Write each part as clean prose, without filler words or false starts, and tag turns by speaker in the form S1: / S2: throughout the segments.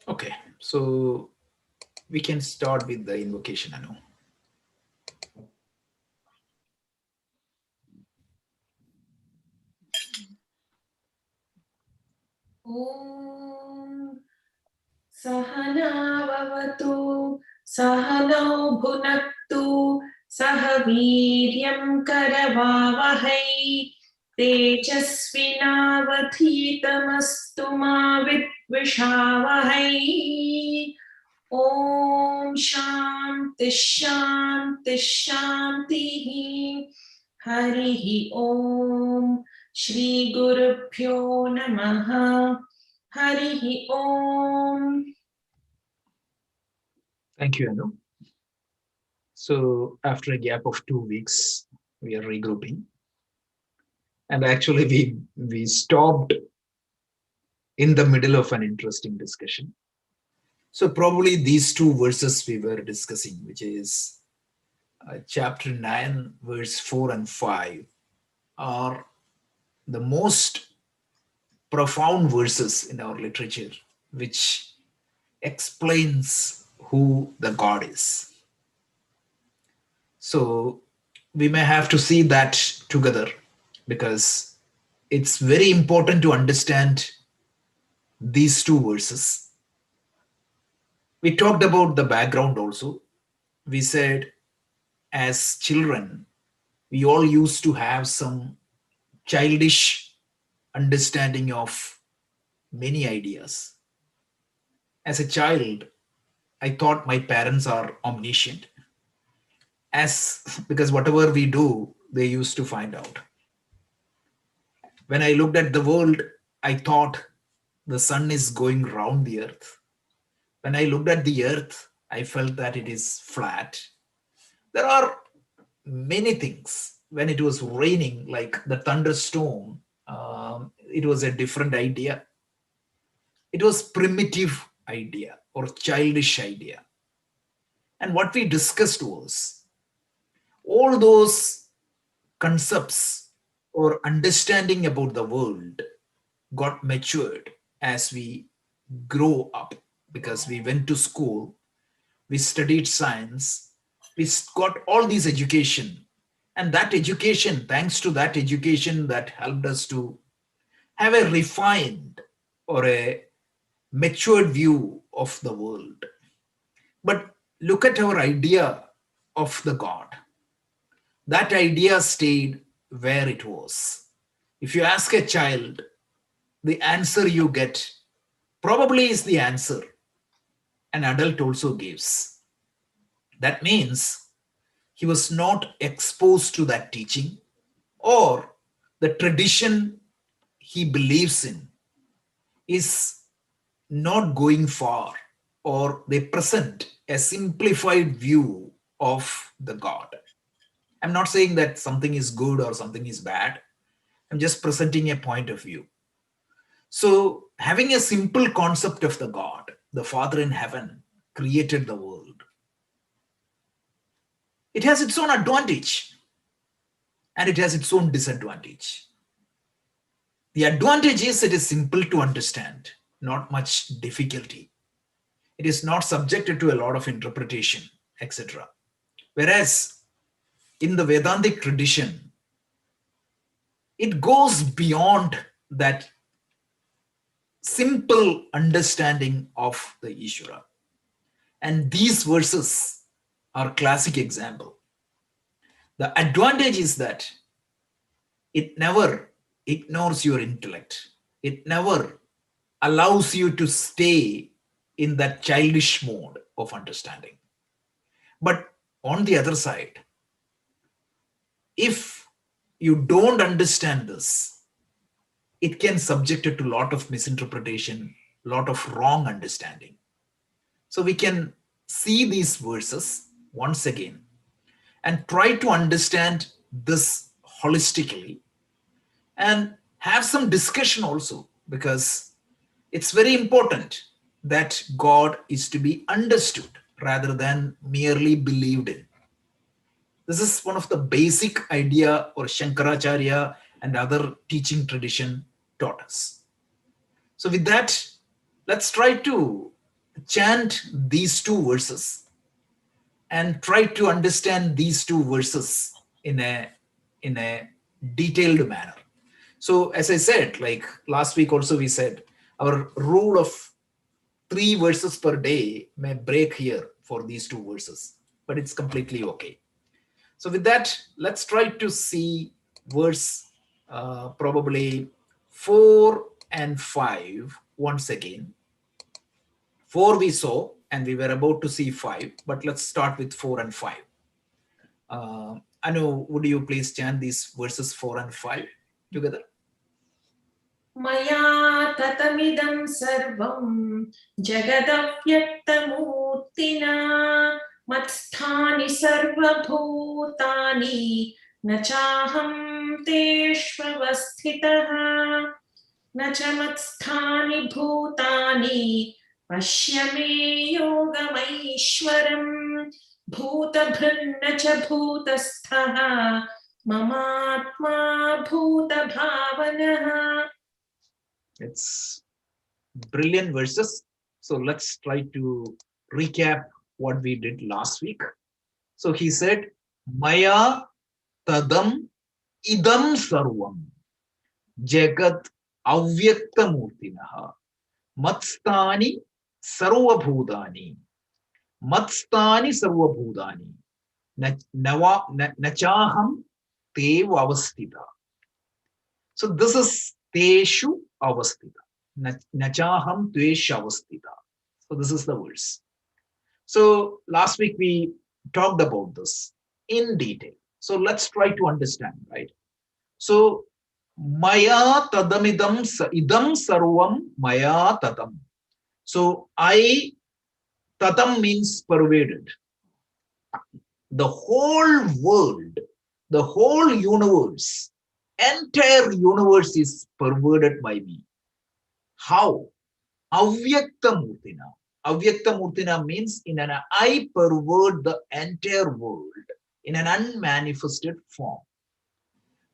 S1: Okay, so we can start with the invocation, Anu.
S2: Om Sahanavavatu Sahanau Bhunaktu Sahaviryam Karavavahai Tejasvinavadhitamastu ma vidvishavahai. Om Shanti Shanti Shanti. Harihi Om Shri Gurubhyo Namaha. Harihi Om.
S1: Thank you, Anu. So after a gap of 2 weeks, we are regrouping. And actually we stopped in the middle of an interesting discussion. So probably these two verses we were discussing, which is chapter 9, verse 4 and 5, are the most profound verses in our literature, which explains who the God is. So we may have to see that together because it's very important to understand these two verses. We talked about the background also. We said as children, we all used to have some childish understanding of many ideas. As a child, I thought my parents are omniscient, as because whatever we do, they used to find out. When I looked at the world, I thought the sun is going round the earth. When I looked at the earth, I felt that it is flat. There are many things. When it was raining, like the thunderstorm, it was a different idea. It was primitive idea or childish idea. And what we discussed was all those concepts or understanding about the world got matured as we grow up because we went to school, we studied science, we got all these education. And that education, thanks to that education, that helped us to have a refined or a matured view of the world. But look at our idea of the God. That idea stayed where it was. If you ask a child, the answer you get probably is the answer an adult also gives. That means he was not exposed to that teaching or the tradition he believes in is not going far, or they present a simplified view of the God. I'm not saying that something is good or something is bad. I'm just presenting a point of view. So, having a simple concept of the God, the Father in heaven created the world, it has its own advantage and it has its own disadvantage. The advantage is it is simple to understand, not much difficulty. It is not subjected to a lot of interpretation, etc. Whereas in the Vedantic tradition, it goes beyond that simple understanding of the Ishvara. And these verses are classic example. The advantage is that it never ignores your intellect. It never allows you to stay in that childish mode of understanding. But on the other side, if you don't understand this, it can subject it to a lot of misinterpretation, a lot of wrong understanding. So we can see these verses once again and try to understand this holistically and have some discussion also, because it's very important that God is to be understood rather than merely believed in. This is one of the basic idea or Shankaracharya and other teaching tradition taught us. So with that, let's try to chant these two verses and try to understand these two verses in a detailed manner. So as I said, like last week also we said, our rule of 3 verses per day may break here for these 2 verses, but it's completely okay. So with that, let's try to see verse probably 4 and 5 once again. 4 we saw, and we were about to see 5, but let's start with 4 and 5. Anu, would you please chant these verses 4 and 5 together?
S2: Maya tatamidam sarvam jagadavyakthamurtina matsthani sarvabhutani nachaham teshvavasthitah nacha matsthani bhutani pashyame yogamaishwaram bhutabhrinna cha bhutasthaha mamatma bhutabhavanah.
S1: It's brilliant verses. So let's try to recap what we did last week. So he said, Maya tadam idam sarvam jagat avyaktamurtinaha matstani sarvabhutani nachaham tev avastita. So this is teshu avastita. Nachaham tvesha avastita. So this is the verse. So last week we talked about this in detail. So let's try to understand, right? So maya tadamidam idam sarvam maya tadam. So I, tadam means pervaded. The whole world, the whole universe, entire universe is pervaded by me. How? Avyaktamurtina. Avyaktamurtina means in an I pervade the entire world in an unmanifested form.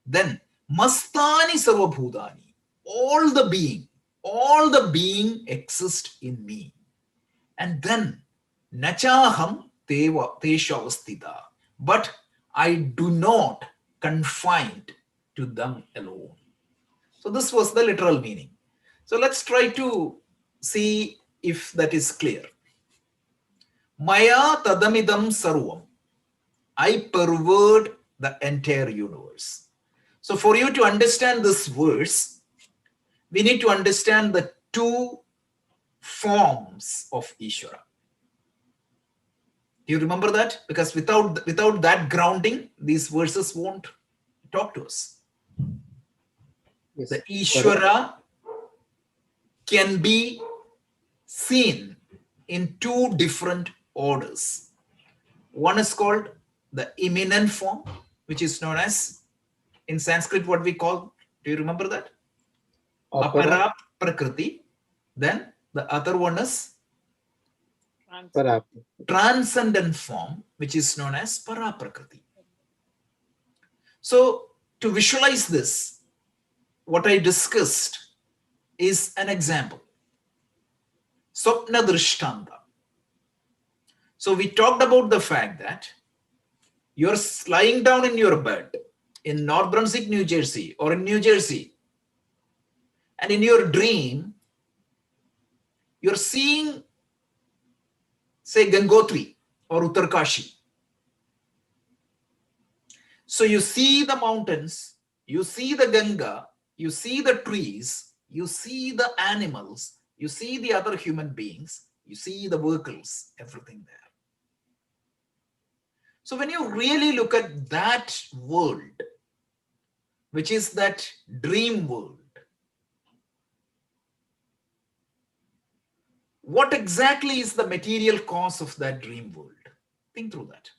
S1: Then mastani sarvabhutani. All the being exists in me. And then nachaham teshavastita. But I do not confined to them alone. So this was the literal meaning. So let's try to see if that is clear. Maya tadamidam sarvam. I pervade the entire universe. So for you to understand this verse, we need to understand the 2 forms of Ishvara. Do you remember that? Because without that grounding, these verses won't talk to us. Yes, the Ishvara can be seen in 2 different orders. One is called the immanent form, which is known as, in Sanskrit, what we call, do you remember that? Apara Prakriti. Then the other one is transcendent form, which is known as Para Prakriti. So to visualize this, what I discussed is an example. Swapna Drishtanta. So we talked about the fact that you're lying down in your bed in North Brunswick, New Jersey, or in New Jersey, and in your dream, you're seeing, say, Gangotri or Uttarkashi. So you see the mountains, you see the Ganga, you see the trees, you see the animals, you see the other human beings, you see the vehicles, everything there. So when you really look at that world, which is that dream world, what exactly is the material cause of that dream world? Think through that.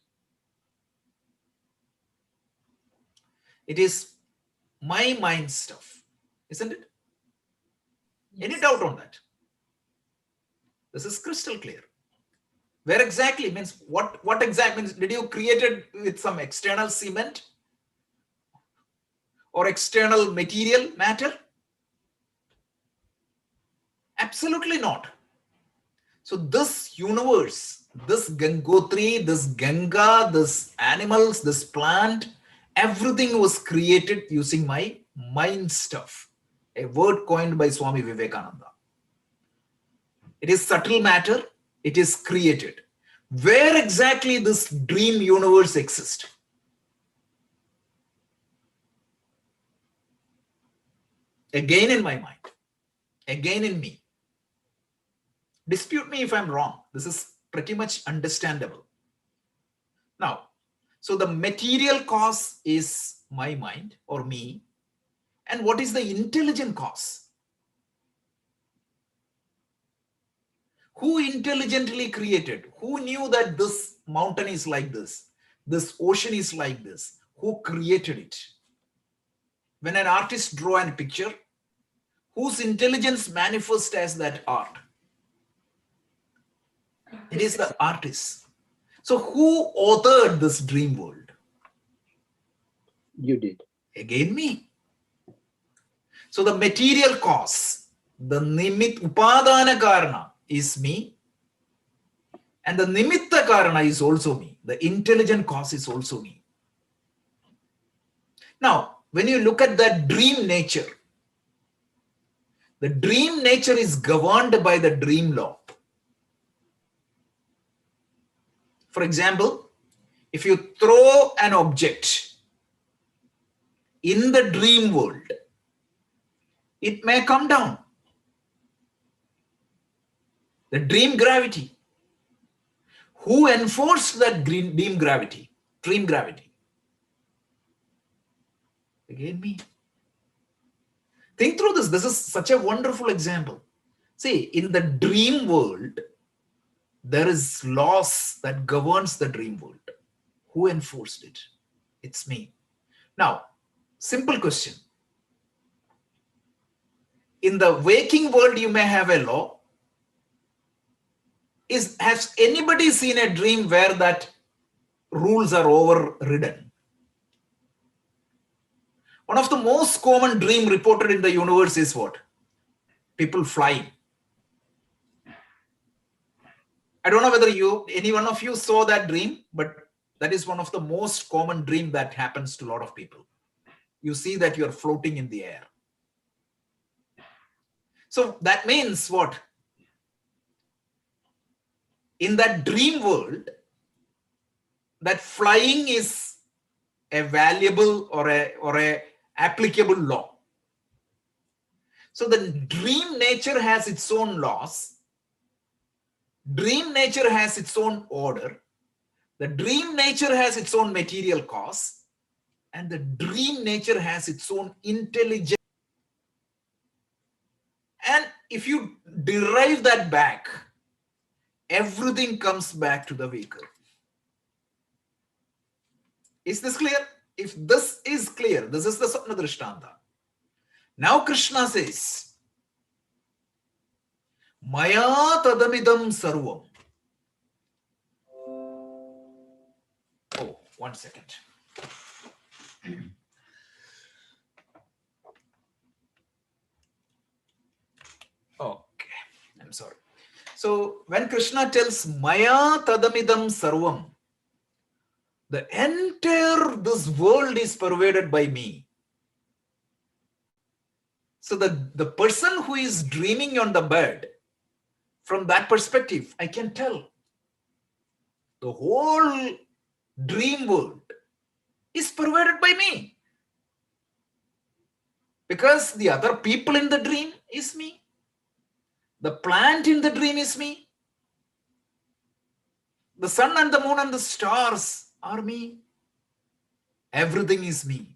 S1: It is my mind stuff, isn't it? Yes. Any doubt on that? This is crystal clear. Where exactly means what exactly means? Did you create it with some external cement or external material matter? Absolutely not. So this universe, this Gangotri, this Ganga, this animals, this plant, everything was created using my mind stuff. A word coined by Swami Vivekananda. It is subtle matter. It is created. Where exactly this dream universe exists? Again in my mind. Again in me. Dispute me if I'm wrong. This is pretty much understandable. Now, so the material cause is my mind or me. And what is the intelligent cause? Who intelligently created? Who knew that this mountain is like this? This ocean is like this? Who created it? When an artist draws a picture, whose intelligence manifests as that art? It is the artist. So who authored this dream world?
S3: You did.
S1: Again me. So the material cause, the nimit upadana karana is me, and the nimitta karana is also me. The intelligent cause is also me. Now, when you look at that dream nature, the dream nature is governed by the dream law. For example, if you throw an object in the dream world, it may come down. The dream gravity. Who enforced that dream gravity? Dream gravity. Again, me. Think through this. This is such a wonderful example. See, in the dream world, there is laws that governs the dream world. Who enforced it? It's me. Now, simple question. In the waking world, you may have a law. Has anybody seen a dream where that rules are overridden? One of the most common dream reported in the universe is what? People flying. I don't know whether any one of you saw that dream, but that is one of the most common dream that happens to a lot of people. You see that you're floating in the air. So that means what? In that dream world, that flying is a valuable or a applicable law. So the dream nature has its own laws. Dream nature has its own order. The dream nature has its own material cause. And the dream nature has its own intelligence. And if you derive that back, everything comes back to the waker. Is this clear? If this is clear, this is the Sapna Drishtanta. Now Krishna says, Maya tadamidam sarvam. Oh, 1 second. Okay, I'm sorry. So when Krishna tells Maya tadamidam sarvam, the entire this world is pervaded by me. So the person who is dreaming on the bed, from that perspective, I can tell the whole dream world is pervaded by me. Because the other people in the dream is me. The plant in the dream is me. The sun and the moon and the stars are me. Everything is me.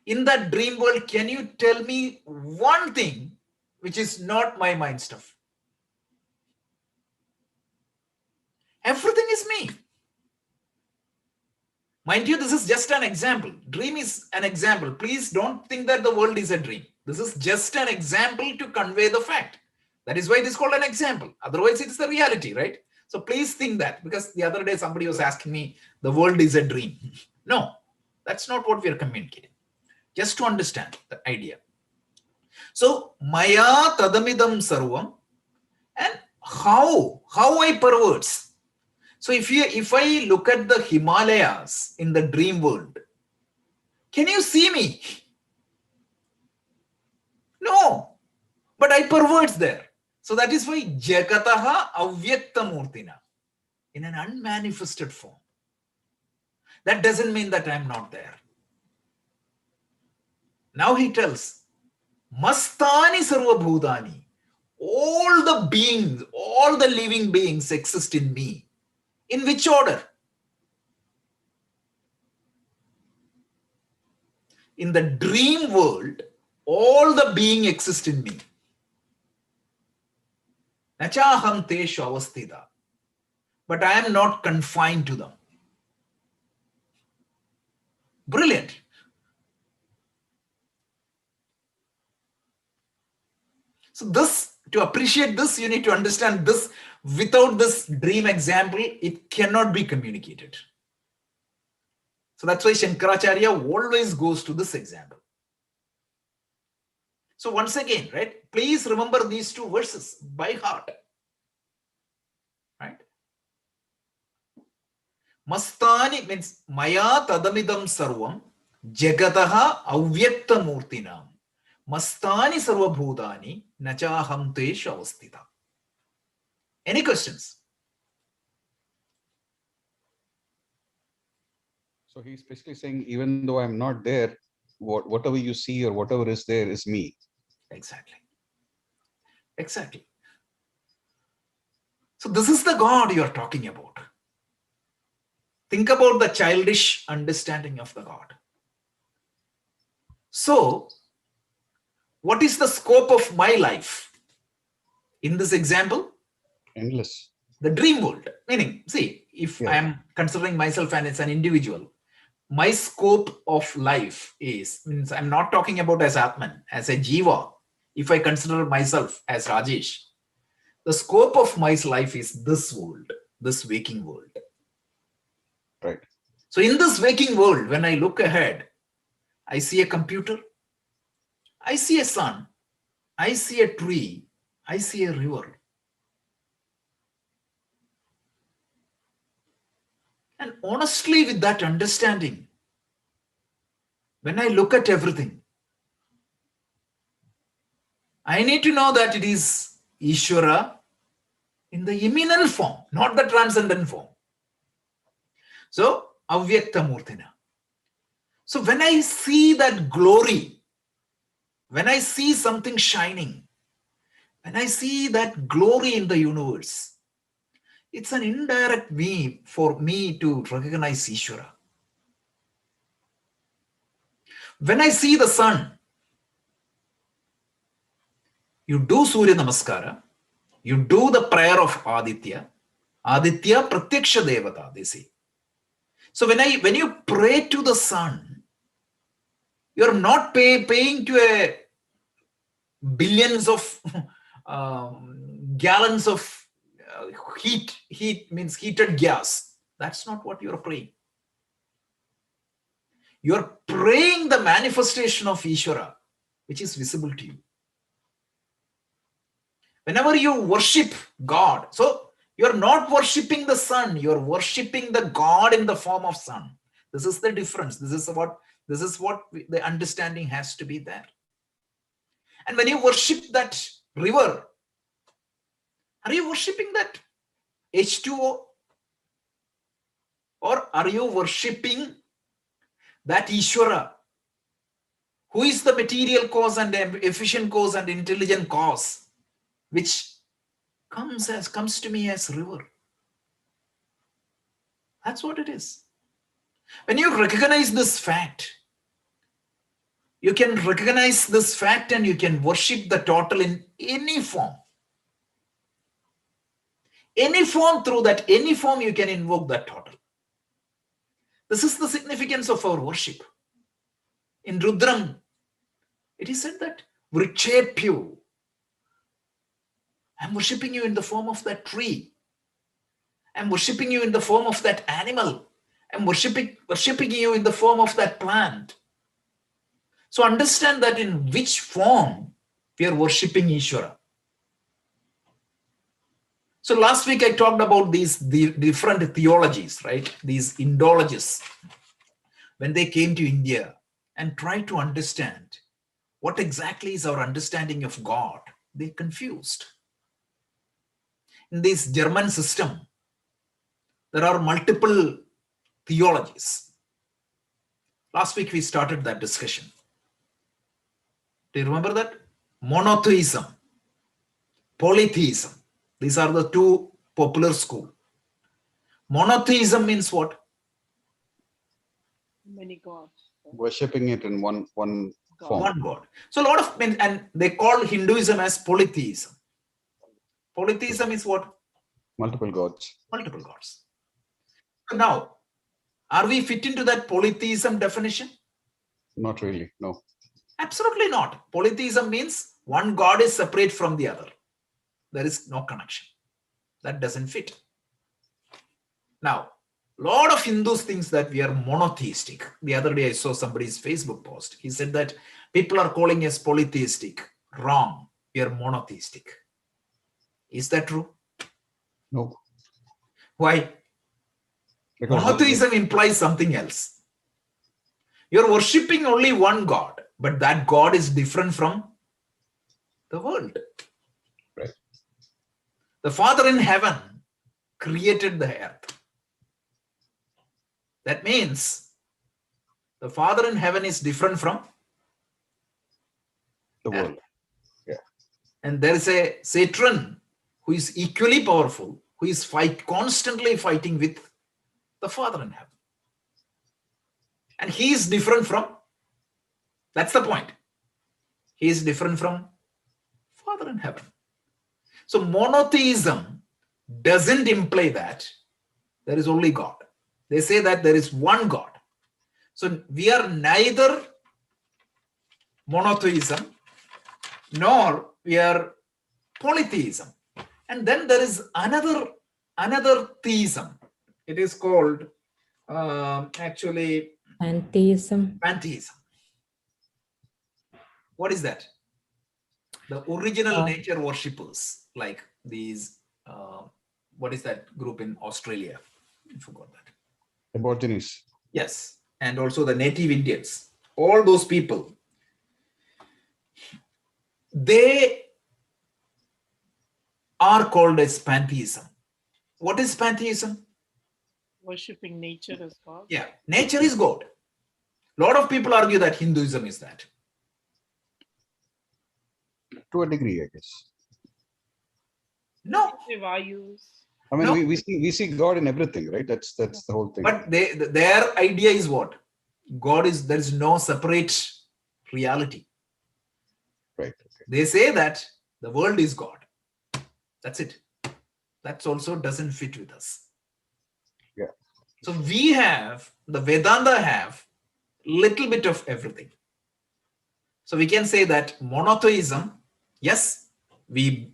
S1: In that dream world, can you tell me one thing which is not my mind stuff? Everything is me. Mind you, this is just an example. Dream is an example. Please don't think that the world is a dream. This is just an example to convey the fact. That is why it is called an example. Otherwise, it's the reality, right? So please think that, because the other day somebody was asking me, the world is a dream. No, that's not what we are communicating. Just to understand the idea. So, Maya tadamidam sarvam. And How I perverts? So if I look at the Himalayas in the dream world, can you see me? No, but I perverts there. So that is why Jagataha Avyakta Murtina, in an unmanifested form. That doesn't mean that I'm not there. Now he tells, Mastani Sarva Bhutani, all the beings, all the living beings exist in me. In which order? In the dream world, all the being exist in me. Nachaham teshu avasthita. But I am not confined to them. Brilliant. So this, to appreciate this, you need to understand this. Without this dream example, it cannot be communicated. So that's why Shankaracharya always goes to this example. So once again, right, please remember these two verses by heart. Right? Mastani means Maya tadamidam sarvam jagataha avyakta murtinam. Mastani sarva bhutani nachaham teshu avasthita. Any questions?
S3: So he's basically saying, even though I'm not there, whatever you see or whatever is there is me.
S1: Exactly. Exactly. So this is the God you are talking about. Think about the childish understanding of the God. So, what is the scope of my life? In this example,
S3: Endless.
S1: the dream world. Meaning, see, if I am considering myself and it's an individual, my scope of life means I'm not talking about as Atman, as a Jiva. If I consider myself as Rajesh, the scope of my life is this world, this waking world.
S3: Right.
S1: So in this waking world, when I look ahead, I see a computer, I see a sun, I see a tree, I see a river. And honestly, with that understanding, when I look at everything, I need to know that it is Ishvara in the immanent form, not the transcendent form. So, Avyakta Murtina. So when I see that glory, when I see something shining, when I see that glory in the universe, it's an indirect way for me to recognize Ishvara. When I see the sun, you do Surya Namaskara, you do the prayer of Aditya. Aditya Pratyaksha Devata, they say. So when you pray to the sun, you're not paying to a billions of gallons of heat. Heat means heated gas. That's not what you're praying. You're praying the manifestation of Ishvara, which is visible to you. Whenever you worship God, so you're not worshipping the sun, you're worshipping the God in the form of sun. This is the difference. This is what the understanding has to be there. And when you worship that river, are you worshipping that H2O? Or are you worshipping that Ishvara, who is the material cause and efficient cause and intelligent cause, which comes to me as river? That's what it is. When you recognize this fact, you can recognize this fact and you can worship the total in any form. Any form, through that, any form you can invoke that total. This is the significance of our worship. In Rudram, it is said that Vrichepyu, I'm worshipping you in the form of that tree. I'm worshipping you in the form of that animal. I'm worshipping you in the form of that plant. So understand that in which form we are worshipping Ishvara. So last week I talked about the different theologies, right? These Indologists, when they came to India and tried to understand what exactly is our understanding of God, they confused. In this German system, there are multiple theologies. Last week we started that discussion. Do you remember that? Monotheism, polytheism. These are the two popular schools. Monotheism means what?
S2: Many gods.
S3: Worshipping it in one form.
S1: One God. So a lot of men, and they call Hinduism as polytheism. Polytheism is what?
S3: Multiple gods.
S1: Multiple gods. So now, are we fit into that polytheism definition?
S3: Not really, no.
S1: Absolutely not. Polytheism means one God is separate from the other. There is no connection. That doesn't fit. Now, a lot of Hindus think that we are monotheistic. The other day I saw somebody's Facebook post. He said that people are calling us polytheistic. Wrong. We are monotheistic. Is that true?
S3: No.
S1: Why?
S3: Because
S1: Monotheism implies something else. You're worshipping only one God, but that God is different from the world.
S3: Right.
S1: The Father in heaven created the earth. That means the Father in heaven is different from
S3: the world.
S1: And there is a Satan who is equally powerful, who is constantly fighting with the Father in heaven. And he is different from, that's the point. He is different from Father in heaven. So monotheism doesn't imply that there is only God. They say that there is one God. So we are neither monotheism nor we are polytheism. And then there is another theism. It is called actually
S4: Pantheism.
S1: pantheism. What is that? The original nature worshippers, like these, what is that group in Australia? I forgot that.
S3: Aborigines.
S1: Yes, and also the native Indians. All those people, they are called as pantheism. What is pantheism?
S2: Worshipping nature as God.
S1: Yeah, nature is God. A lot of people argue that Hinduism is that.
S3: To a degree, I guess.
S1: No.
S2: Vayus.
S3: I mean,
S1: No.
S3: we see God in everything, right? That's the whole thing.
S1: But their idea is what? God is, there is no separate reality.
S3: Right. Okay.
S1: They say that the world is God. That's it. That also doesn't fit with us.
S3: Yeah.
S1: So we have, the Vedanta have little bit of everything. So we can say that monotheism, yes, we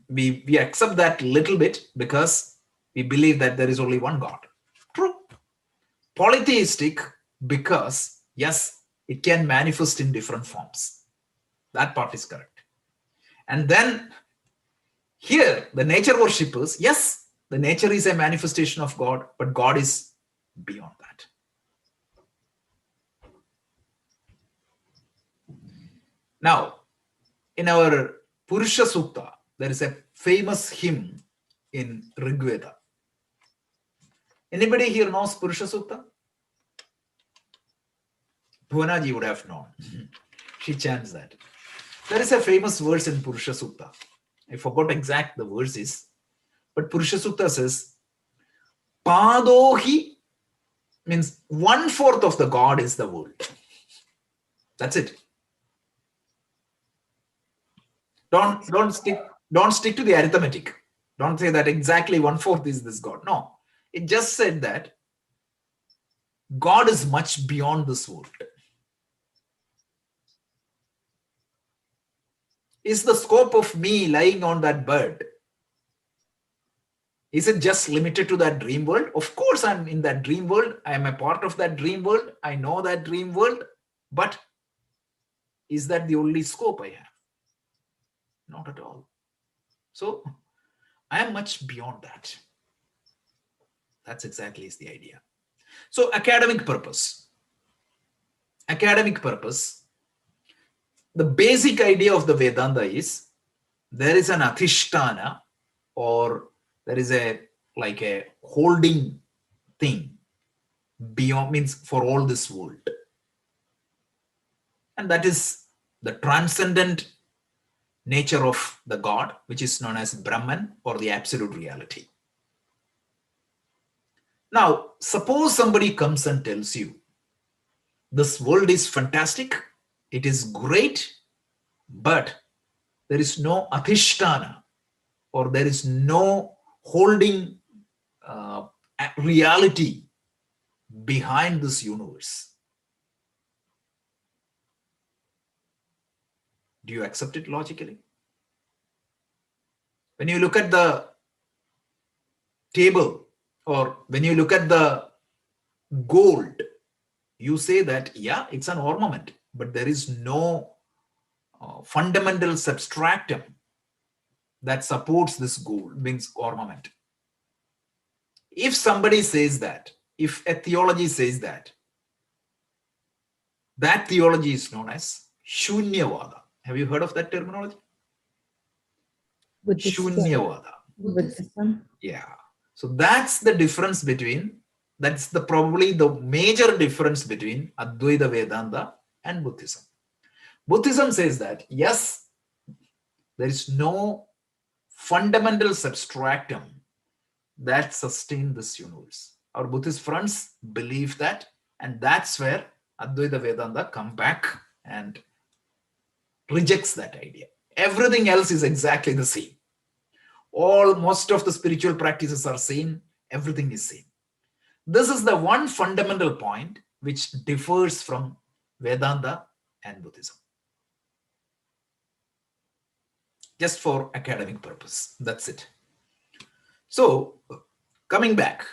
S1: accept that little bit because we believe that there is only one God. True. Polytheistic because, yes, it can manifest in different forms. That part is correct. And then here, the nature worshippers, yes, the nature is a manifestation of God, but God is beyond that. Now, in our Purusha Sukta, there is a famous hymn in Rig Veda. Anybody here knows Purusha Sukta? Bhuanaji would have known. She chants that. There is a famous verse in Purusha Sukta. I forgot exact the verse is, but Purusha Sukta says, Padohi means 1/4 of the God is the world. That's it. Don't stick to the arithmetic. Don't say that exactly 1/4 is this God. No, it just said that God is much beyond this world. Is the scope of me lying on that bed? Is it just limited to that dream world? Of course, I'm in that dream world. I am a part of that dream world. I know that dream world. But is that the only scope I have? Not at all. So I am much beyond that. That's exactly is the idea. So academic purpose. Academic purpose. The basic idea of the Vedanta is there is an adhishtana, or there is a like a holding thing beyond, means for all this world. And that is the transcendent nature of the God, which is known as Brahman, or the absolute reality. Now, suppose somebody comes and tells you, this world is fantastic, it is great, but there is no adhishtana, or there is no holding reality behind this universe. Do you accept it logically? When you look at the table, or when you look at the gold, you say that, yeah, it's an ornament, but there is no fundamental substratum that supports this gold, means ornament. If somebody says that, if a theology says that, that theology is known as Shunyavada. Have you heard of that terminology? Shunyavada.
S4: Buddhism.
S1: Yeah. So that's the difference between, that's the probably the major difference between Advaita Vedanta and Buddhism. Buddhism says that, yes, there is no fundamental substratum that sustains this universe. Our Buddhist friends believe that, and that's where Advaita Vedanta come back and rejects that idea. Everything else is exactly the same. Most of the spiritual practices are same, everything is same. This is the one fundamental point which differs from Vedanta and Buddhism. Just for academic purpose, that's it. So coming back,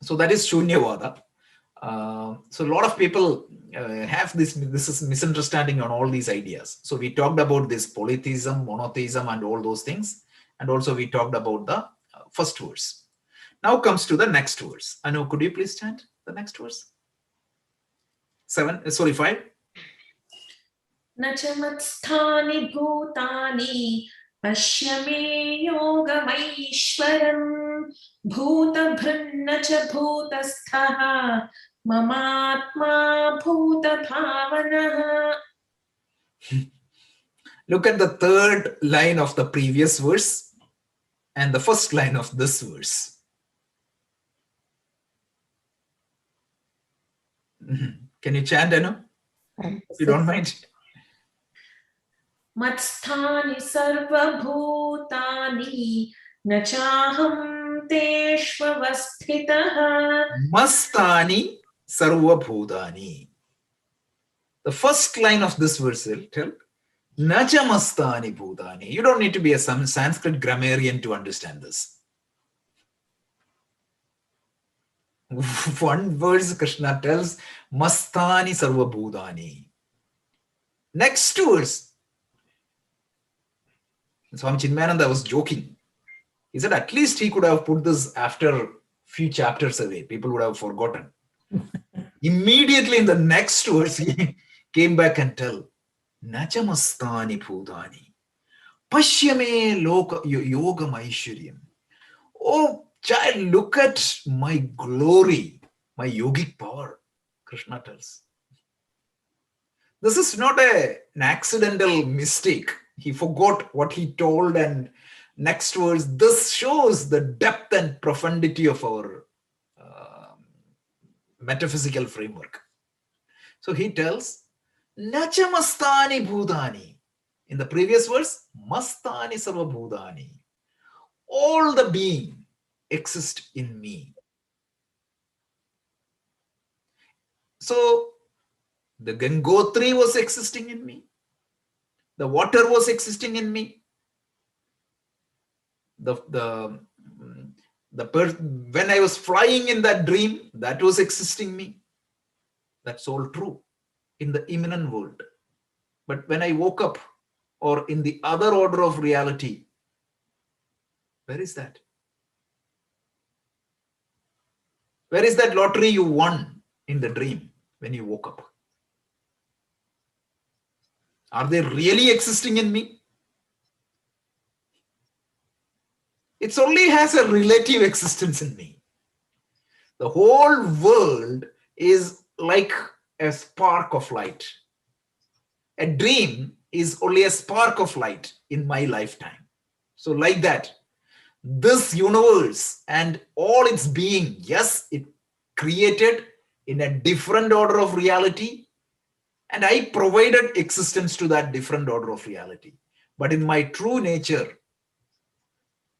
S1: so that is Shunyavada. So a lot of people have this is misunderstanding on all these ideas. So we talked about this polytheism, monotheism, and all those things. And also we talked about the first verse. Now comes to the next verse. Anu, could you please chant the next verse? 5.
S4: न च मत्स्थानि भूतानि पश्य मे योगमैश्वरम् भूतभृन्न च भूतस्थः ममात्मा भूतभावनः.
S1: Look at the third line of the previous verse and the first line of this verse. Can you chant, Anu? If you don't mind.
S4: मत्स्थानि सर्वभूतानि न चाहं तेष्वस्थितः.
S1: Mastani sarvabhutani. The first line of this verse will tell, Naja mastani bhutani. You don't need to be a Sanskrit grammarian to understand this. One verse Krishna tells, Mastani sarvabhutani. Next verse, Swami Chinmayananda was joking. He said at least he could have put this after few chapters away. People would have forgotten. Immediately in the next verse, he came back and tell, Nachamastani bhutani. Pashyame yogam aishwaryam. Oh, child, look at my glory, my yogic power, Krishna tells. This is not an accidental mistake. He forgot what he told, and next verse, this shows the depth and profundity of our metaphysical framework. So he tells, Nacha mastani bhutani. In the previous verse, mastani sarva bhutani. All the being exist in me. So the Gangotri was existing in me. The water was existing in me. When I was flying in that dream, that was existing in me. That's all true in the immanent world. But when I woke up, or in the other order of reality, Where is that? Where is that lottery you won in the dream when you woke up? Are they really existing in me? It only has a relative existence in me. The whole world is like a spark of light. A dream is only a spark of light in my lifetime. So like that, this universe and all its being, yes, it created in a different order of reality, and I provided existence to that different order of reality. But in my true nature,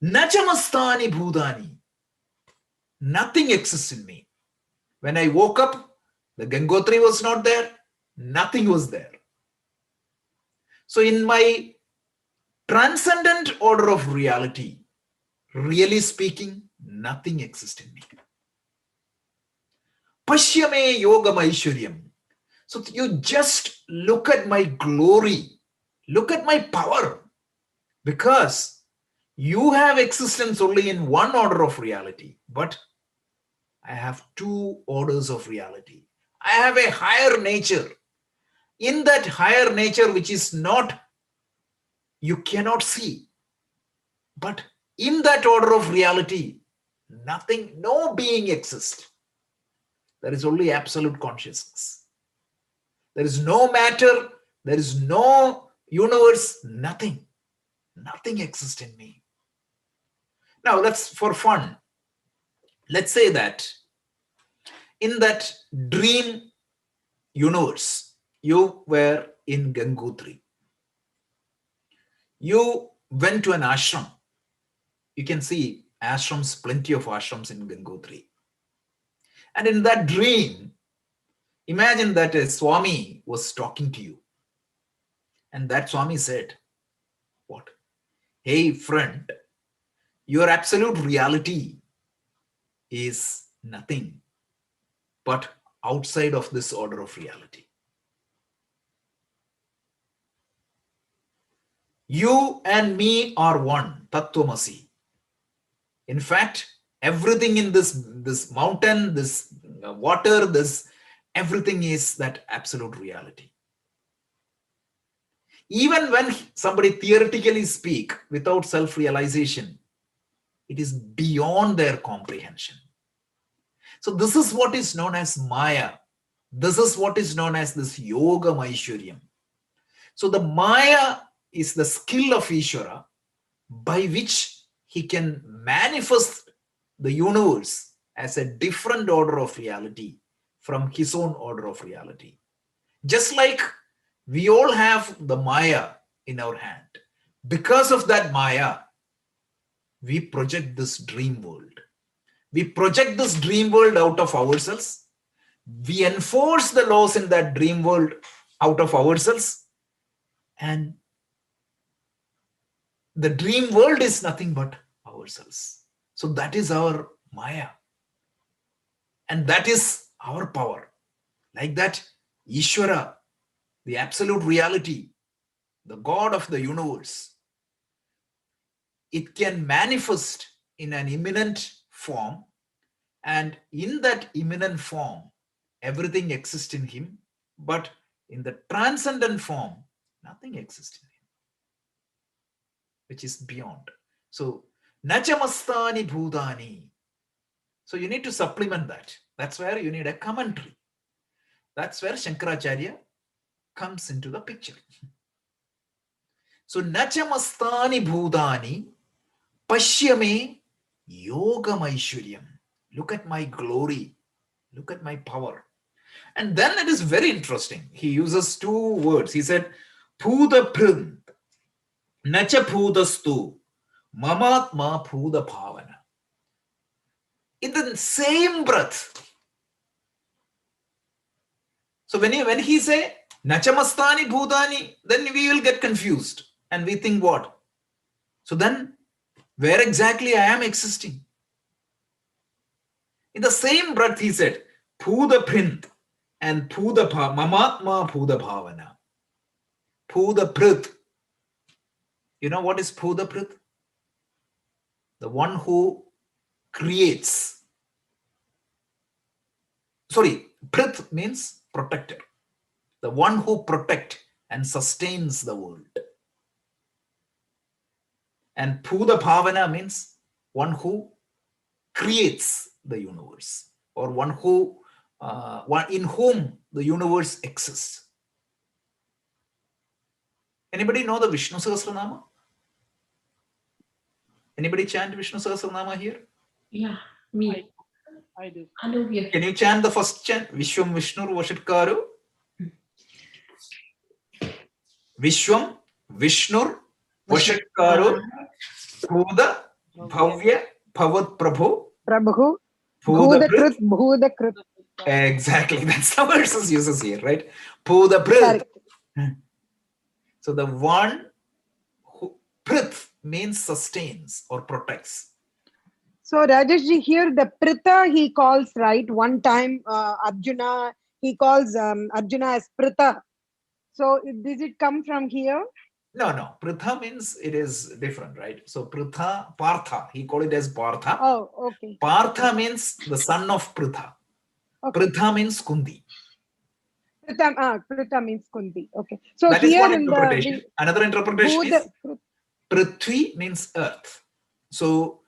S1: Nachamastani Bhudani, nothing exists in me. When I woke up, the Gangotri was not there, nothing was there. So in my transcendent order of reality, really speaking, nothing exists in me. Pashyame yogam aishwaryam. So you just look at my glory, look at my power, because you have existence only in one order of reality, but I have two orders of reality. I have a higher nature. In that higher nature, which is not, you cannot see, but in that order of reality, nothing, no being exists. There is only absolute consciousness. There is no matter, there is no universe, nothing. Nothing exists in me. Now, let's, for fun, let's say that in that dream universe, you were in Gangotri. You went to an ashram. You can see ashrams, plenty of ashrams in Gangotri. And in that dream, imagine that a Swami was talking to you. And that Swami said, what? Hey, friend, your absolute reality is nothing but outside of this order of reality. You and me are one, Tattvamasi. In fact, everything in this mountain, this water, this everything is that absolute reality. Even when somebody theoretically speak without self-realization, it is beyond their comprehension. So this is what is known as Maya. This is what is known as this Yoga Maishwaryam. So the Maya is the skill of Ishvara by which he can manifest the universe as a different order of reality from his own order of reality. Just like we all have the Maya in our hand. Because of that Maya, we project this dream world. We project this dream world out of ourselves. We enforce the laws in that dream world out of ourselves. And the dream world is nothing but ourselves. So that is our Maya. And that is our power. Like that, Ishvara, the absolute reality, the God of the universe, it can manifest in an immanent form, and in that immanent form, everything exists in him, but in the transcendent form, nothing exists in him, which is beyond. So, Nachamastani Bhutani. So you need to supplement that. That's where you need a commentary. That's where Shankaracharya comes into the picture. So, Nachamastani Bhutani Pashyame Yogam Aishwaryam. Look at my glory. Look at my power. And then it is very interesting. He uses two words. He said, Bhuta Print, Nacha Bhutastu, Mamatma Bhuta Bhavana. In the same breath. So when he say, Nachamastani Bhutani, then we will get confused. And we think what? So then, where exactly I am existing? In the same breath, he said, Bhuta Print and Mamatma Bhuta Bhavana. Bhuta Prit. You know what is Bhuta Prit? the one who creates. Sorry, Prith means protector. The one who protects and sustains the world. And Bhuta Bhavana means one who creates the universe, or one in whom the universe exists. Anybody know the Vishnu Sahasranama? Anybody chant Vishnu Sahasranama here?
S4: Yeah, me.
S2: I do.
S4: Anuvya.
S1: Can you chant the first chant? Vishwam Vishnur Vashatkaru. Vishwam Vishnur Vashatkaru Bhuda Bhavya Bhavat Prabhu
S5: Prabhu,
S1: Bhuda
S5: Bhudakrut, Bhudakrut.
S1: Exactly. That's the verses uses here, right? Bhuda Prith.
S5: Correct.
S1: So the one who Prith means sustains or protects.
S5: So Rajeshji, here the Pritha he calls, right? One time Arjuna, he calls Arjuna as Pritha. So does it come from here?
S1: No. Pritha means it is different, right? So Pritha, Partha, he called it as Partha.
S5: Oh, okay.
S1: Partha means the son of Pritha.
S5: Okay.
S1: Pritha means Kundi.
S5: Pritha means Kunti. Okay. So
S1: That is
S5: here
S1: one
S5: in
S1: interpretation.
S5: the
S1: Another interpretation is
S5: Bhuda,
S1: Prithvi means earth. So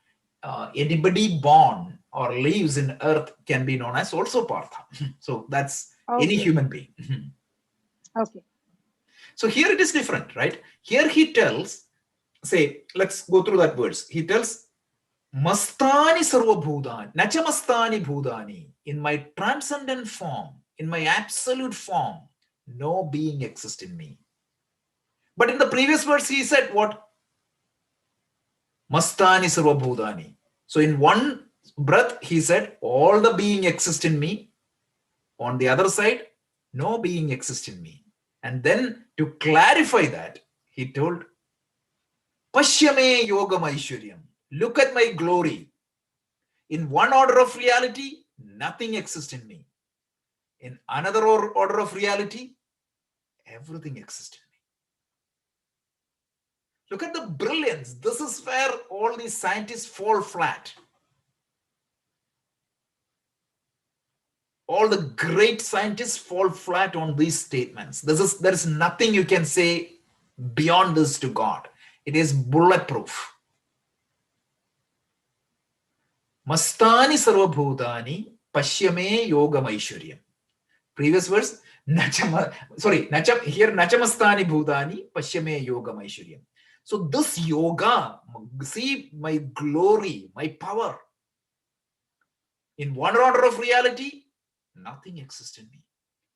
S1: anybody born or lives in earth can be known as also Partha. So that's any
S5: Okay.
S1: human being.
S5: Okay.
S1: So here it is different, right? Here he tells, say, let's go through that words. He tells, Mastani sarva bhudani, nacha mastani bhudani. In my transcendent form, in my absolute form, no being exists in me. But in the previous verse, he said what? Mastani sarva bhudani. So in one breath, he said, all the being exists in me. On the other side, no being exists in me. And then to clarify that, he told, Pashyame yogam aishwaryam. Look at my glory. In one order of reality, nothing exists in me. In another order of reality, everything exists in me. Look at the brilliance. This is where all these scientists fall flat. All the great scientists fall flat on these statements. There is nothing you can say beyond this to God. It is bulletproof. Mastani sarvabhutani pashyame yogam aishwaryam. Previous verse, nachamastani bhutani pashyame yogam aishwaryam. So this yoga, see my glory, my power. In one order of reality, nothing exists in me.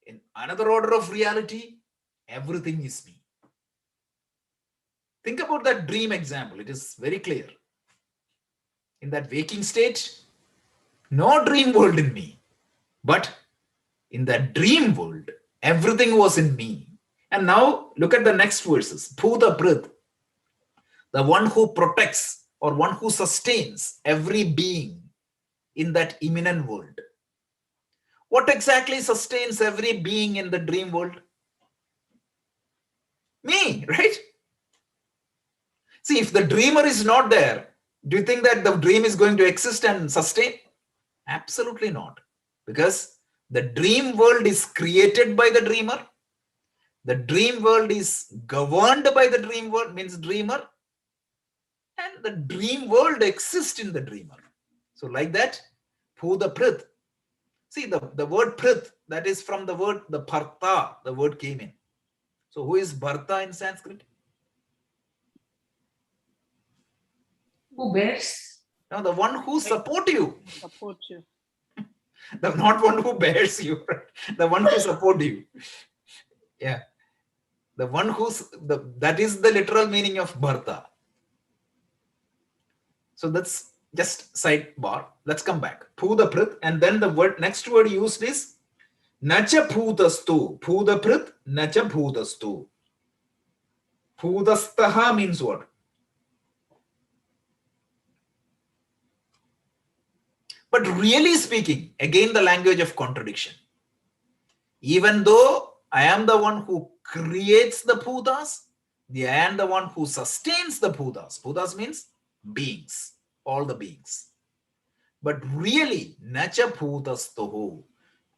S1: In another order of reality, everything is me. Think about that dream example. It is very clear. In that waking state, no dream world in me. But in that dream world, everything was in me. And now look at the next verses. Bhuta Prith, the one who protects or one who sustains every being in that imminent world. What exactly sustains every being in the dream world? Me, right? See, if the dreamer is not there, do you think that the dream is going to exist and sustain? Absolutely not. Because the dream world is created by the dreamer. The dream world is governed by the dream world, means dreamer. And the dream world exists in the dreamer. So like that, Bhuta Prith. See, the word Prith, that is from the word, the Bharta, the word came in. So who is Bharta in Sanskrit?
S4: Who bears?
S1: Now the one who support you.
S2: Support you.
S1: Not one who bears you, right? The one who support you. Yeah. The one that is the literal meaning of Bharta. So that's just sidebar. Let's come back. Bhuta Prith, and then the next word used is Nacha Bhutastu. Bhuta Prith, Nacha Bhutastu. Bhutastaha means what? But really speaking, again the language of contradiction. Even though I am the one who creates the bhutas, I am the one who sustains the bhutas. Bhutas means beings. all the beings. But really, nacha bhutastohu,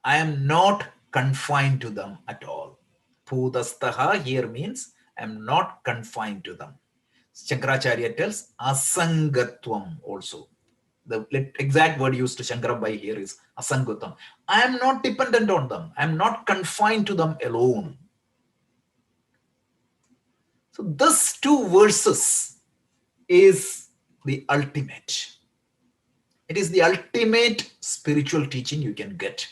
S1: I am not confined to them at all. Bhutastaha here means I am not confined to them. Shankaracharya tells asangatvam also. The exact word used to Shankarabai here is asangatam. I am not dependent on them. I am not confined to them alone. So this two verses is the ultimate. It is the ultimate spiritual teaching you can get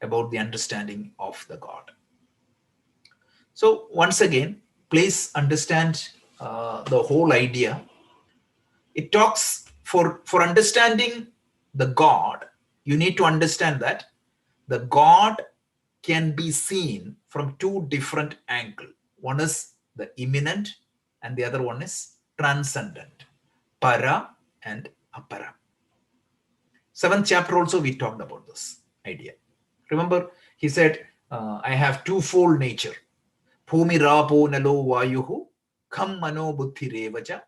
S1: about the understanding of the God. So once again, please understand the whole idea. It talks for understanding the God, you need to understand that the God can be seen from two different angles. One is the immanent and the other one is transcendent. Para and apara. 7th chapter also we talked about this idea. Remember, he said, I have twofold nature. Bhumi rapo nalo vayuhu kham mano buddhi revacha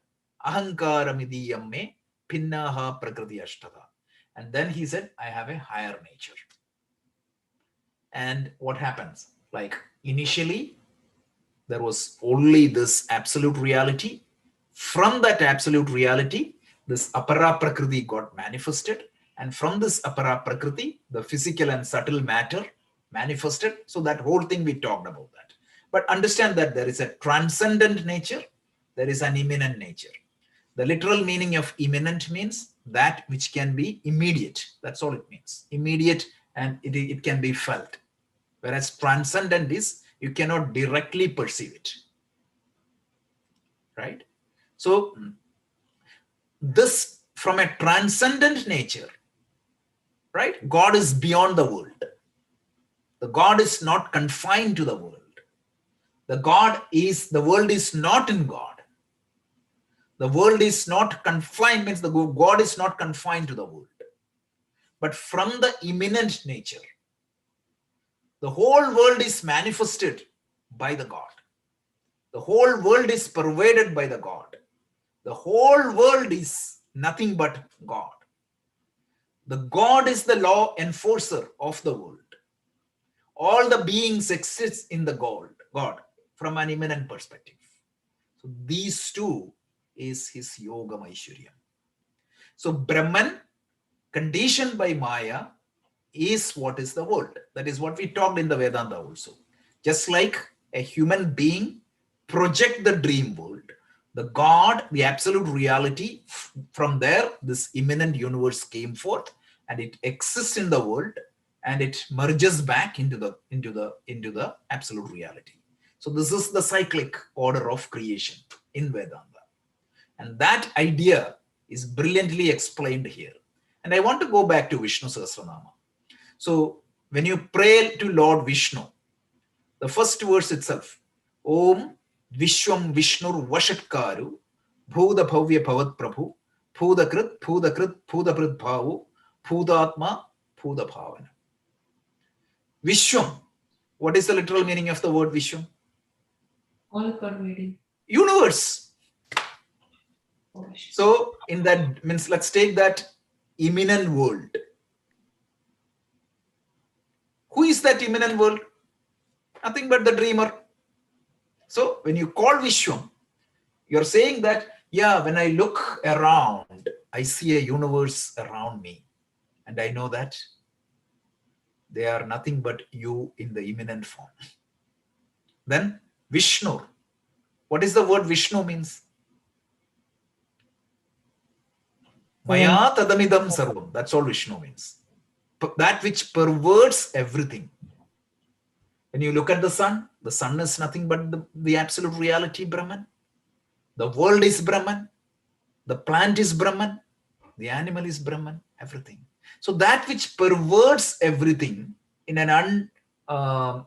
S1: ahankara midiyam me pinnaha prakriti ashtada. And then he said, I have a higher nature. And what happens? Like initially, there was only this absolute reality. From that absolute reality, this apara prakriti got manifested. And from this apara prakriti, the physical and subtle matter manifested. So that whole thing we talked about that. But understand that there is a transcendent nature. There is an immanent nature. The literal meaning of immanent means that which can be immediate. That's all it means. Immediate, and it can be felt. Whereas transcendent is you cannot directly perceive it. Right? So this from a transcendent nature, right? God is beyond the world. The God is not confined to the world. The world is not in God. The world is not confined, means the God is not confined to the world. But from the immanent nature, the whole world is manifested by the God. The whole world is pervaded by the God. The whole world is nothing but God. The God is the law enforcer of the world. All the beings exist in the God from an immanent perspective. So these two is his yoga Aishwaryam. So Brahman, conditioned by Maya, is what is the world. That is what we talked in the Vedanta also. Just like a human being project the dream world, the God, the absolute reality, from there this immanent universe came forth and it exists in the world and it merges back into the absolute reality. So this is the cyclic order of creation in Vedanta. And that idea is brilliantly explained here. And I want to go back to Vishnu Sahasranama. So when you pray to Lord Vishnu, the first verse itself, Om Vishwam Vishnur Vashatkaru Bhuda Bhavya Bhavat Prabhu Bhudakrit Bhudaprit Bhavu Bhudatma Bhuda Bhavana. Vishwam. What is the literal meaning of the word Vishwam?
S4: All pervading.
S1: Universe. So in that means, let's take that immanent world. Who is that immanent world? Nothing but the dreamer. So when you call Vishwam, you're saying that, yeah, when I look around, I see a universe around me. And I know that they are nothing but you in the immanent form. Then Vishnu. What is the word Vishnu means? Maya tadamidam sarvam. That's all Vishnu means. That which perverts everything. When you look at the sun is nothing but the absolute reality, Brahman. The world is Brahman. The plant is Brahman. The animal is Brahman. Everything. So that which perverts everything in an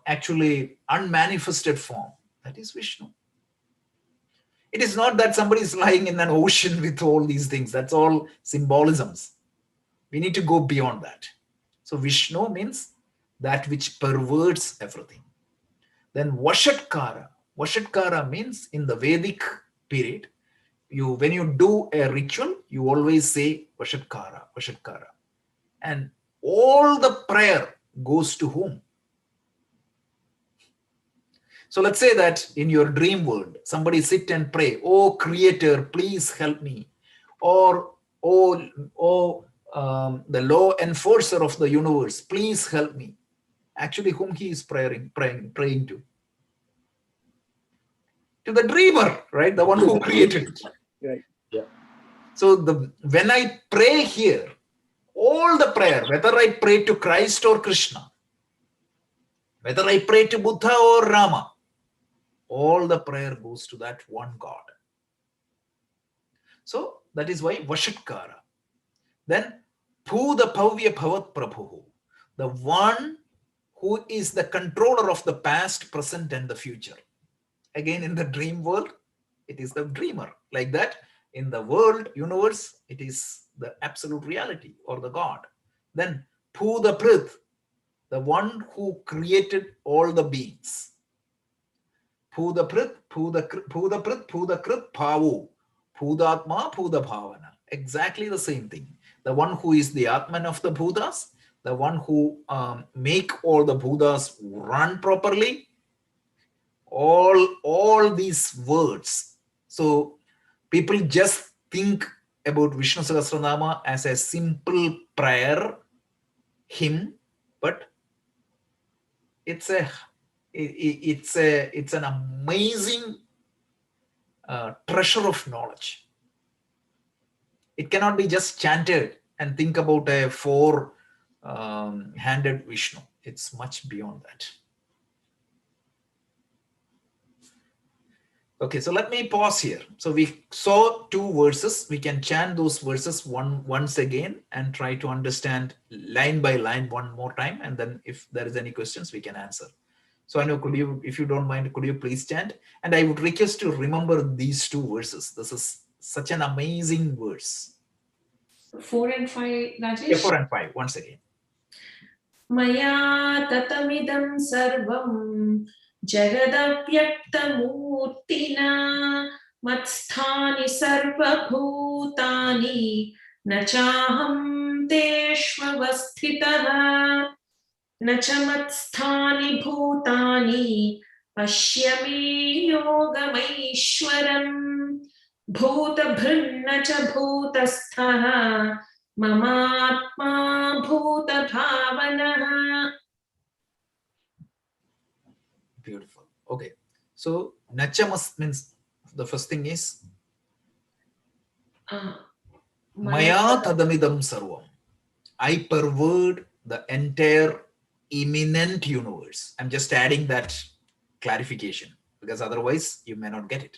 S1: actually unmanifested form, that is Vishnu. It is not that somebody is lying in an ocean with all these things. That's all symbolisms. We need to go beyond that. So Vishnu means that which perverts everything. Then Vashatkara. Vashatkara means in the Vedic period, when you do a ritual, you always say Vashatkara, Vashatkara. And all the prayer goes to whom? So let's say that in your dream world, somebody sit and pray, oh creator, please help me. Or, the law enforcer of the universe, please help me. Actually, whom he is praying to? To the dreamer, right? The one who created it.
S6: Right. Yeah.
S1: So when I pray here, all the prayer, whether I pray to Christ or Krishna, whether I pray to Buddha or Rama, all the prayer goes to that one God. So that is why Vashatkara. Then Bhuda Bhavya Bhavat Prabhu, the one who is the controller of the past, present, and the future. Again, in the dream world, it is the dreamer. Like that, in the world, universe, it is the absolute reality or the God. Then Bhuda Prith, the one who created all the beings. Bhuda Prith, Bhuda Prith, Bhuda Krit, Bhavu, Bhudatma, Bhuda Bhavana. Exactly the same thing. The one who is the Atman of the Bhudas, the one who make all the Bhudas run properly. All these words. So people just think about Vishnu Sahasranama as a simple prayer hymn, but it's an amazing treasure of knowledge. It cannot be just chanted and think about a four-handed Vishnu. It's much beyond that. Okay, so let me pause here. So we saw two verses. We can chant those verses once again and try to understand line by line one more time. And then if there is any questions, we can answer. So I know, if you don't mind, could you please chant? And I would request to remember these two verses. This is such an amazing verse.
S4: 4 and 5, Rajesh.
S1: Yeah, 4 and 5, once again.
S4: Maya tatamidam sarvam jagadapyaktamurtina matsthani sarvabhutani nachaham teshvavasthitaha nachamatstani bhutani pashyami yogamaishwaram bhutabhrinna cha bhutasthaha Mamatma bhuta bhavanaha.
S1: Beautiful. Okay. So nachamas means the first thing is Maya tadamidam sarvam. I pervade the entire imminent universe. I'm just adding that clarification because otherwise you may not get it.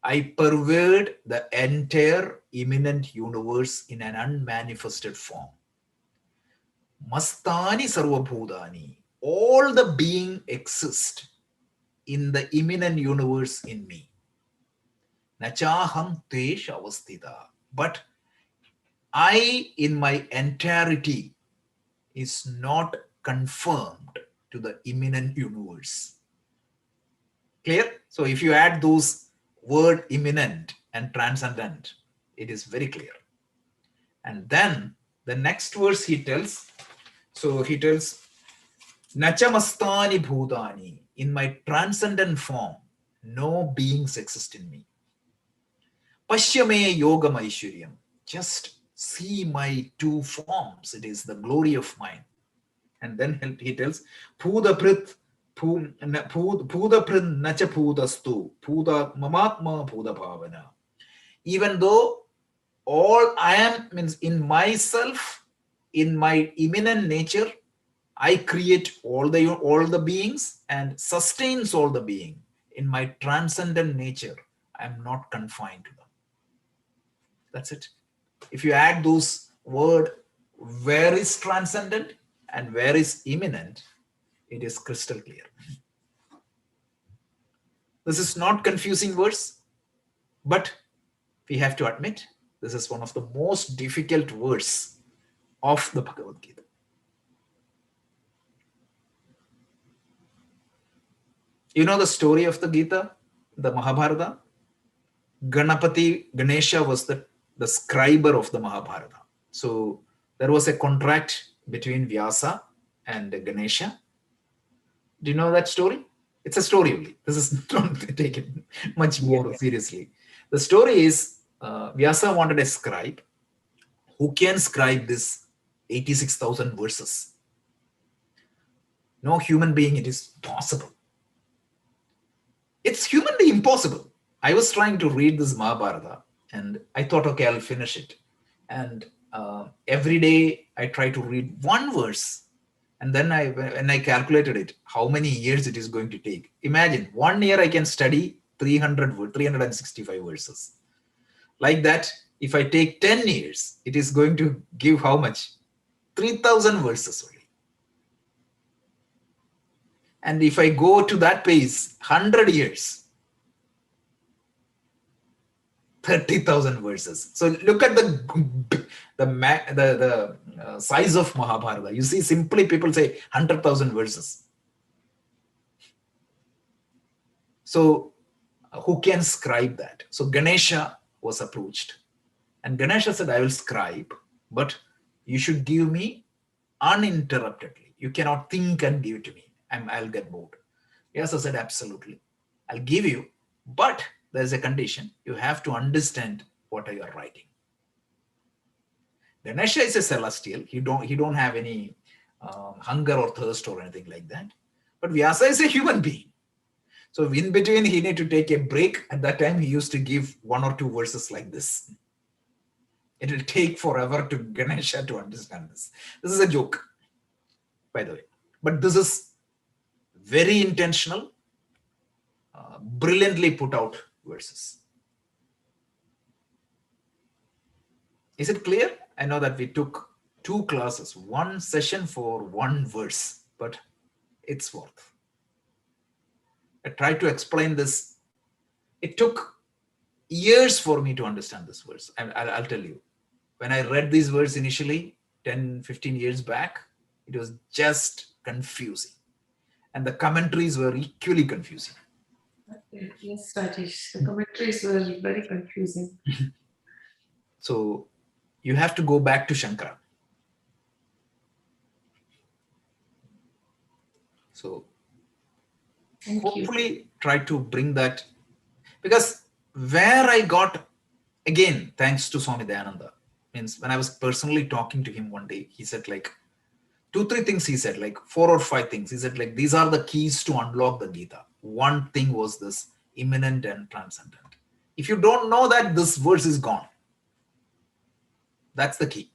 S1: I pervade the entire imminent universe in an unmanifested form. Mastani sarvabhudani. All the being exist in the imminent universe in me. Nachaham tesh avastita. But I in my entirety is not confirmed to the imminent universe. Clear? So if you add those word imminent and transcendent, it is very clear. And then the next verse he tells, so he tells, Nachamastani bhutani, in my transcendent form, no beings exist in me. Pashyame yogam aishwaryam, just see my two forms, it is the glory of mine. And then he tells, Phuda prith, Phuda prith nacha phudastu, Phuda mamatma Phuda bhavana. Even though all I am means in myself, in my immanent nature, I create all the beings and sustains all the being. In my transcendent nature, I am not confined to them. That's it. If you add those words, where is transcendent and where is immanent, it is crystal clear. This is not confusing verse, but we have to admit this is one of the most difficult verse of the Bhagavad Gita. You know the story of the Gita, the Mahabharata? Ganesha was the scriber of the Mahabharata. So there was a contract between Vyasa and Ganesha. Do you know that story? It's a story only. This is don't take it much more seriously. The story is Vyasa wanted a scribe who can scribe this 86,000 verses. No human being, it is possible. It's humanly impossible. I was trying to read this Mahabharata and I thought, okay, I'll finish it. And every day I try to read one verse. And then when I calculated it, how many years it is going to take. Imagine 1 year I can study 365 verses. Like that, if I take 10 years, it is going to give how much? 3,000 verses only. And if I go to that pace, 100 years, 30,000 verses. So look at the size of Mahabharata. You see, simply people say 100,000 verses. So who can scribe that? So Ganesha was approached. And Ganesha said, I will scribe, but you should give me uninterruptedly. You cannot think and give it to me. I'll get bored. Yes, I said, absolutely. I'll give you, but there's a condition. You have to understand what you are writing. Ganesha is a celestial. He don't have any hunger or thirst or anything like that. But Vyasa is a human being. So in between, he need to take a break. At that time, he used to give 1 or 2 verses like this. It will take forever to Ganesha to understand this. This is a joke, by the way. But this is very intentional, brilliantly put out verses. Is it clear? I know that we took 2 classes, 1 session for 1 verse, but it's worth. I tried to explain this. It took years for me to understand this verse. I'll tell you. When I read this verse initially, 10, 15 years back, it was just confusing. And the commentaries were equally confusing.
S4: Yes, Rajesh. The commentaries were very confusing.
S1: So you have to go back to Shankara. So
S4: Thank
S1: hopefully try to bring that, because where I got, again, thanks to Swami Dayananda, means when I was personally talking to him one day, he said like 2, 3 things he said, like 4 or 5 things. He said like, these are the keys to unlock the Gita. One thing was this immanent and transcendent. If you don't know that, this verse is gone. That's the key.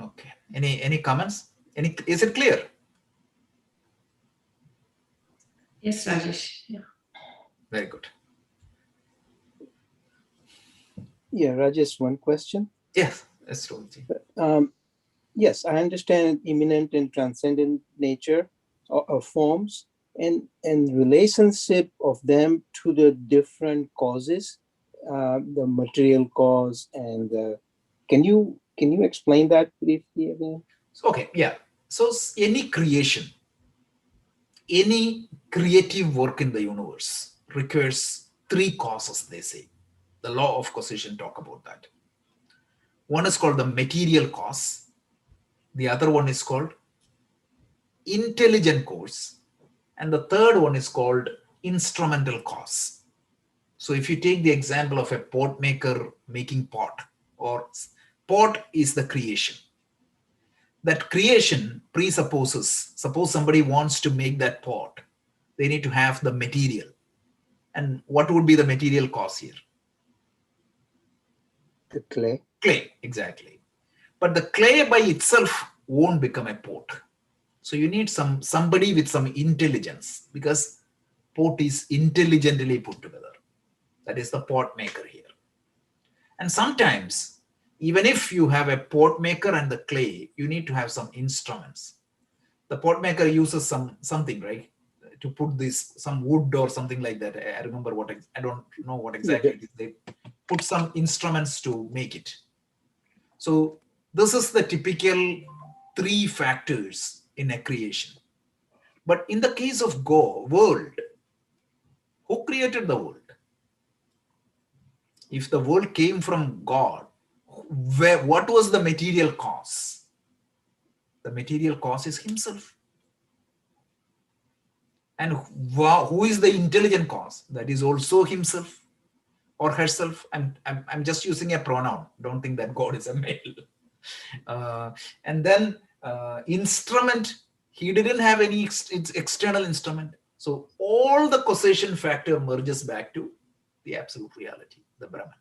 S1: Okay. Any comments? Is it clear?
S4: Yes, Rajesh. Yeah.
S1: Very good.
S6: Yeah, Rajesh, one question.
S1: Yes, astrology.
S6: Yes, I understand immanent and transcendent nature of forms and relationship of them to the different causes, the material cause and can you explain that briefly again?
S1: Okay, yeah. So any creation, any creative work in the universe requires 3 causes, they say. The law of causation talk about that. One is called the material cause. The other one is called intelligent cause. And the third one is called instrumental cause. So if you take the example of a pot maker making pot, or pot is the creation. That creation presupposes, suppose somebody wants to make that pot, they need to have the material. And what would be the material cause here?
S6: The clay.
S1: Clay, exactly. But the clay by itself won't become a pot. So you need somebody with some intelligence, because pot is intelligently put together. That is the pot maker here. And sometimes, even if you have a pot maker and the clay, you need to have some instruments. The pot maker uses something, right, to put this, some wood or something like that. I remember I don't know what exactly it is. They put some instruments to make it. So this is the typical 3 factors in a creation. But in the case of world, who created the world? If the world came from God, what was the material cause? The material cause is himself. And who is the intelligent cause? That is also himself or herself. I'm just using a pronoun. Don't think that God is a male. And then instrument, he didn't have any external instrument. So all the causation factor merges back to the absolute reality, the Brahman.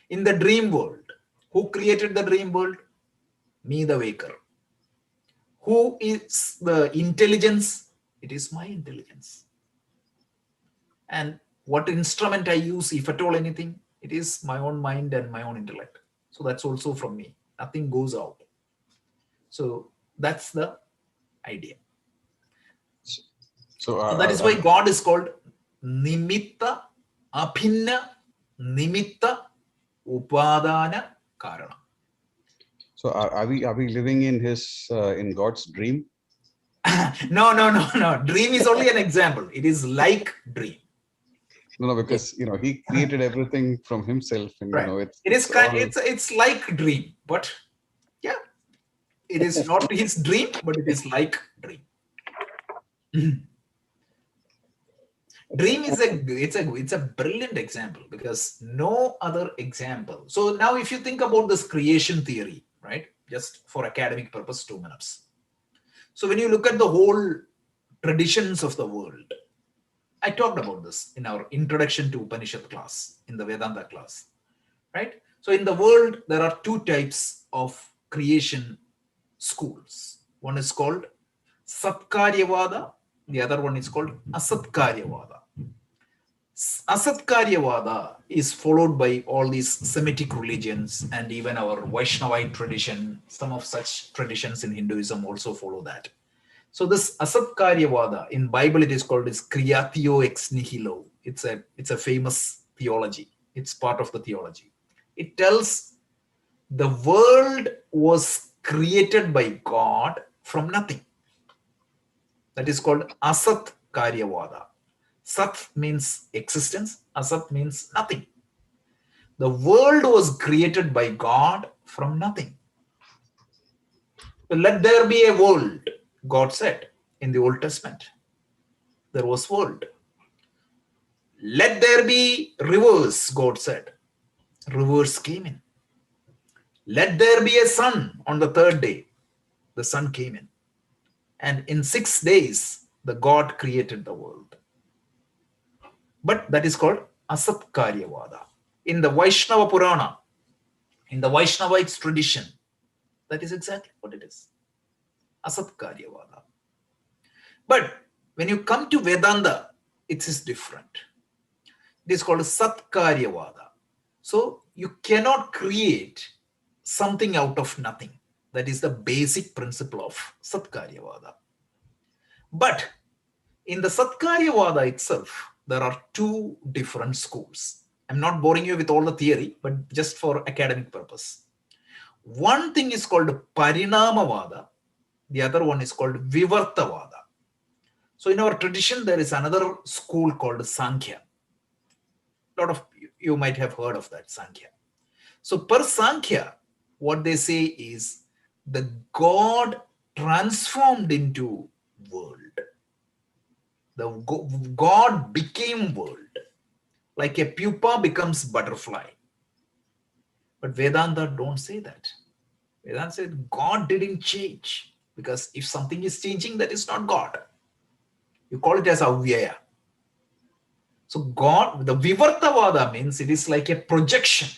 S1: In the dream world, who created the dream world? Me, the waker. Who is the intelligence? It is my intelligence. And what instrument I use, if at all anything, it is my own mind and my own intellect. So that's also from me. Nothing goes out. So that's the idea.
S3: So
S1: That is why God is called Nimitta, Abhinna, Nimitta, Upadana, Karana.
S3: So are we living in in God's dream?
S1: No. Dream is only an example. It is like dream.
S3: No, because he created everything from himself, and
S1: Right. It's like dream, but yeah, it is not his dream, but it is like dream. Dream is it's a brilliant example because no other example. So now if you think about this creation theory, right? Just for academic purpose, 2 minutes. So when you look at the whole traditions of the world, I talked about this in our introduction to Upanishad class, in the Vedanta class, right? So in the world, there are 2 types of creation schools. One is called Satkaryavada, the other one is called Asatkaryavada. Asatkaryavada is followed by all these Semitic religions and even our Vaishnavite tradition. Some of such traditions in Hinduism also follow that. So this Asatkaryavada, in Bible it is called as Creatio ex nihilo. It's a famous theology. It's part of the theology. It tells the world was created by God from nothing. That is called Asatkaryavada. Sat means existence, Asat means nothing. The world was created by God from nothing. So let there be a world, God said in the Old Testament. There was world. Let there be rivers, God said. Rivers came in. Let there be a sun on the 3rd day. The sun came in. And in 6 days, the God created the world. But that is called Asatkaryavada. In the Vaishnava Purana, in the Vaishnavite tradition, that is exactly what it is. Asatkaryavada. But when you come to Vedanta, it is different. It is called Satkaryavada. So you cannot create something out of nothing. That is the basic principle of Satkaryavada. But in the Satkaryavada itself, there are 2 different schools. I'm not boring you with all the theory, but just for academic purpose. One thing is called Parinamavada. The other one is called Vivartavada. So in our tradition, there is another school called Sankhya. A lot of you might have heard of that, Sankhya. So per Sankhya, what they say is the God transformed into world. The God became world. Like a pupa becomes butterfly. But Vedanta don't say that. Vedanta says God didn't change. Because if something is changing, that is not God. You call it as avyaya. So God, the Vivartavada means it is like a projection.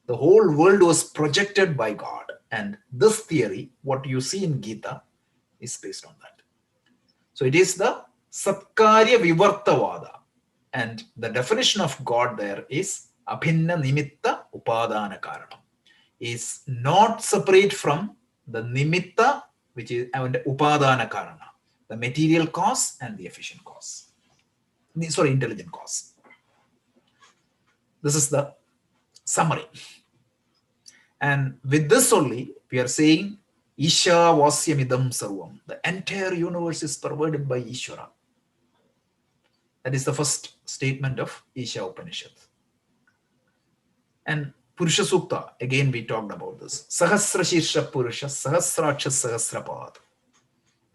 S1: The whole world was projected by God. And this theory, what you see in Gita, is based on that. So it is the Satkarya Vivartavada. And the definition of God there is Abhinna Nimitta Upadana Karanam. Is not separate from the Nimitta, which is Upadana Karana, the material cause and the efficient cause. Sorry, intelligent cause. This is the summary. And with this only, we are saying Isha Vasyamidam Sarvam. The entire universe is pervaded by Ishvara. That is the first statement of Isha Upanishad. And Purusha Sukta, again we talked about this. Sahasra Shirsha Purusha, Sahasraksha Sahasrapad.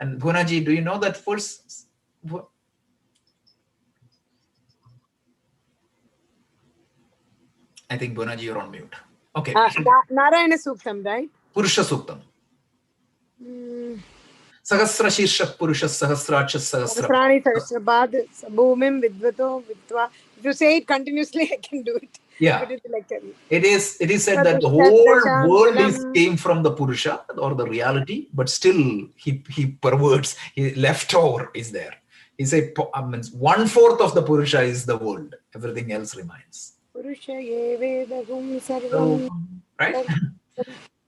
S1: And Bhunaji, do you know that verse? I think Bhunaji, you're on mute. Okay.
S5: Narayana Suktam, right?
S1: Purusha Suktam. Sahasra Shirsha Purusha, Sahasraksha Sahasrapad.
S5: Sahasrani Sahasrabad Bhumim Vidvato Vidva. If you say it continuously, I can do it.
S1: Yeah.
S5: But it's like
S1: It is said that the whole world came from the Purusha or the reality, but still he perverts, he leftover is there. He said 1/4 of the Purusha is the world, everything else remains.
S5: Purusha Vedagum
S1: So,
S5: Sarvam.
S1: right?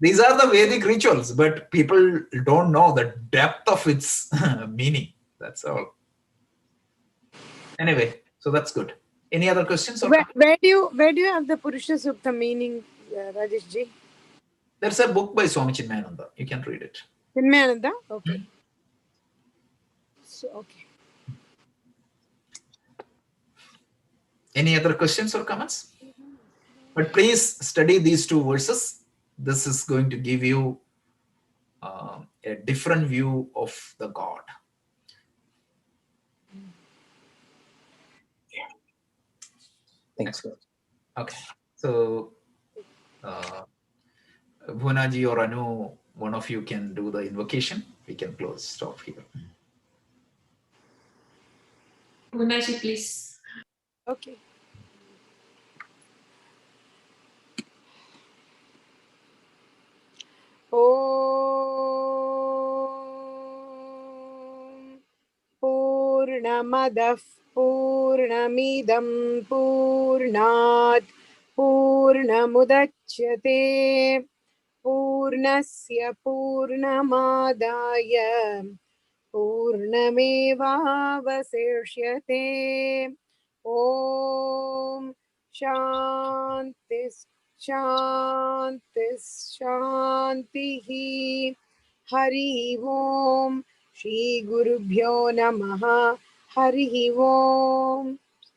S1: These are the Vedic rituals, but people don't know the depth of its meaning. That's all. Anyway, so that's good. Any other questions? Or
S5: Where do you have the Purusha Sukta meaning, Rajesh ji?
S1: There's a book by Swami Chinmayananda. You can read it.
S5: Chinmayananda? Okay. So, okay.
S1: Any other questions or comments? But please study these two verses. This is going to give you a different view of the God.
S6: Thanks.
S1: Okay. So, Bhunaji or Anu, one of you can do the invocation. We can stop here.
S4: Punaji, please.
S5: Okay. Om Purnamadah Purnamidam Purnat Purnamudachyate Purnasya Purnamadaya Purnamevavaseshyate. Om Shantis Shantihi. Hari Om. Shri Gurubhyo Namaha. Hari Om.